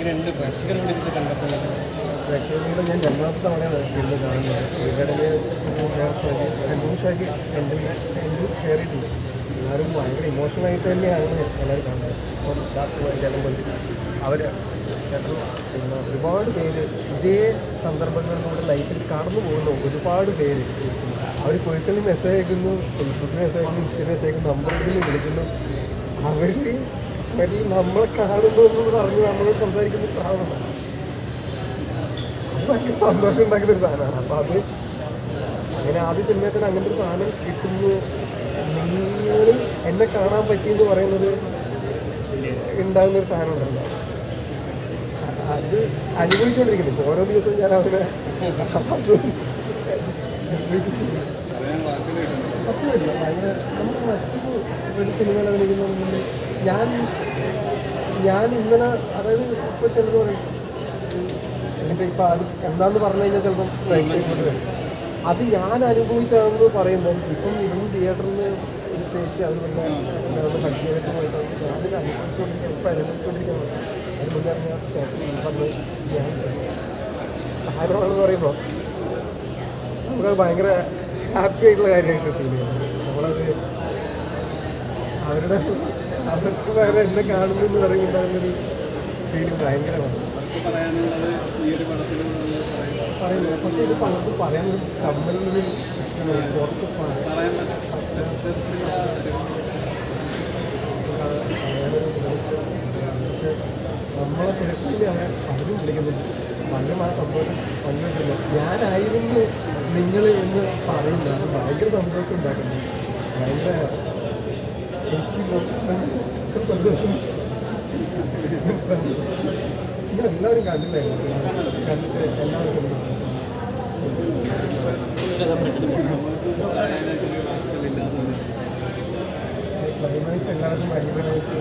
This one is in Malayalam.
എങ്ങനെയുണ്ട് പ്രേക്ഷകരോട് ഇത് കണ്ടപ്പോൾ? പ്രേക്ഷകരോട് ഞാൻ രണ്ടാമത്തെ തവണയാണ് വീണ്ടും കാണുന്നത്. ഇതിനിടയിൽ രണ്ട് മൂന്ന് ഷോയ്ക്ക് എൻ്റെ കയറിയിട്ടുണ്ട്. എല്ലാവരും ഭയങ്കര ഇമോഷണലായിട്ട് തന്നെയാണ് എല്ലാവരും കാണുന്നത്. അപ്പം ലാസ്റ്റ് ചേട്ടൻ പോയി അവർ ചേട്ടൻ പിന്നെ ഒരുപാട് പേര് ഇതേ സന്ദർഭങ്ങളിലൂടെ ലൈഫിൽ കടന്നു പോകുന്നു. ഒരുപാട് പേര് അവർ പേഴ്സണലി മെസ്സേജ് അയക്കുന്നു, ഫേസ്ബുക്കിൽ മെസ്സേജ് അയക്കുന്നു, ഇൻസ്റ്റയിൽ മെസ്സേജ് അയക്കുന്നു, നമ്പറിൽ വിളിക്കുന്നു. അവർ മതി നമ്മളെ കാണുന്നു എന്ന് പറഞ്ഞ് നമ്മളോട് സംസാരിക്കുന്ന സാധനമാണ്. അത് ഭയങ്കര സന്തോഷം ഉണ്ടാക്കുന്ന ഒരു സാധനമാണ്. അപ്പോൾ അത് അങ്ങനെ ആദ്യ സിനിമയിൽ തന്നെ അങ്ങനത്തെ ഒരു സാധനം കിട്ടുന്നു. നിങ്ങളിൽ എന്നെ കാണാൻ പറ്റിയെന്ന് പറയുന്നത് ഉണ്ടാകുന്നൊരു സാധനം ഉണ്ടല്ലോ, അത് അനുഭവിച്ചുകൊണ്ടിരിക്കുന്നു. ഇപ്പോൾ ഓരോ ദിവസവും ഞാൻ അവരെ സത്യമായിട്ടില്ല. ഭയങ്കര നമ്മൾ മറ്റൊരു ഒരു സിനിമയിൽ അഭിനയിക്കുന്നതിൽ ഞാൻ ഇന്നലെ, അതായത് ഇപ്പോൾ ചിലത് പറയും എന്നിട്ട് ഇപ്പം അത് എന്താണെന്ന് പറഞ്ഞു കഴിഞ്ഞാൽ ചിലപ്പം പ്രേക്ഷകരോട് വരും. അത് ഞാൻ അനുഭവിച്ചതെന്ന് പറയുമ്പം ഇപ്പം ഇവിടുന്ന് തിയേറ്ററിൽ നിന്ന് ഒരു ചേച്ചി അത് പിന്നെ എന്താണെന്ന് പഠിക്കാനായിട്ട് പോയിട്ട് ഞാനിത് അനുഭവിച്ചുകൊണ്ടിരിക്കുകയാണ്, ഇപ്പം അനുഭവിച്ചുകൊണ്ടിരിക്കുകയാണ്. അതിന് മുന്നേ അറിഞ്ഞാൽ ചേട്ടൻ പറഞ്ഞ് ഞാൻ സഹായമാണെന്ന് പറയുമ്പോൾ നമുക്കത് ഭയങ്കര ഹാപ്പി ആയിട്ടുള്ള കാര്യമായിട്ട് ഫീൽ ചെയ്യുന്നത്. നമ്മളത് അവർക്ക് വേറെ എന്നെ കാണുന്നു എന്ന് പറയുമ്പോൾ അതിനൊരു ഫീലിംഗ് ഭയങ്കരമാണ് പറയുന്നത്. പക്ഷേ ഇത് പലർക്കും പറയാനൊരു ചമ്മലൊരു പുറത്ത് നമ്മളെ പേഴ്സണലി അവരെ പലരും വിളിക്കുന്നുണ്ട്. പലരും ആ സന്തോഷം പങ്കുവെക്കുന്നു. ഞാനായിരുന്നു നിങ്ങൾ എന്ന് പറയുന്നത് അത് ഭയങ്കര സന്തോഷം ഉണ്ടാക്കുന്നു. ഭയങ്കര എനിക്ക് സന്തോഷം. നിങ്ങളെല്ലാവരും കണ്ടില്ലായിരുന്നു, കണ്ടിട്ട് എല്ലാവർക്കും ക്ലൈമാക്സ് എല്ലാവർക്കും ഭയങ്കരമായിട്ട്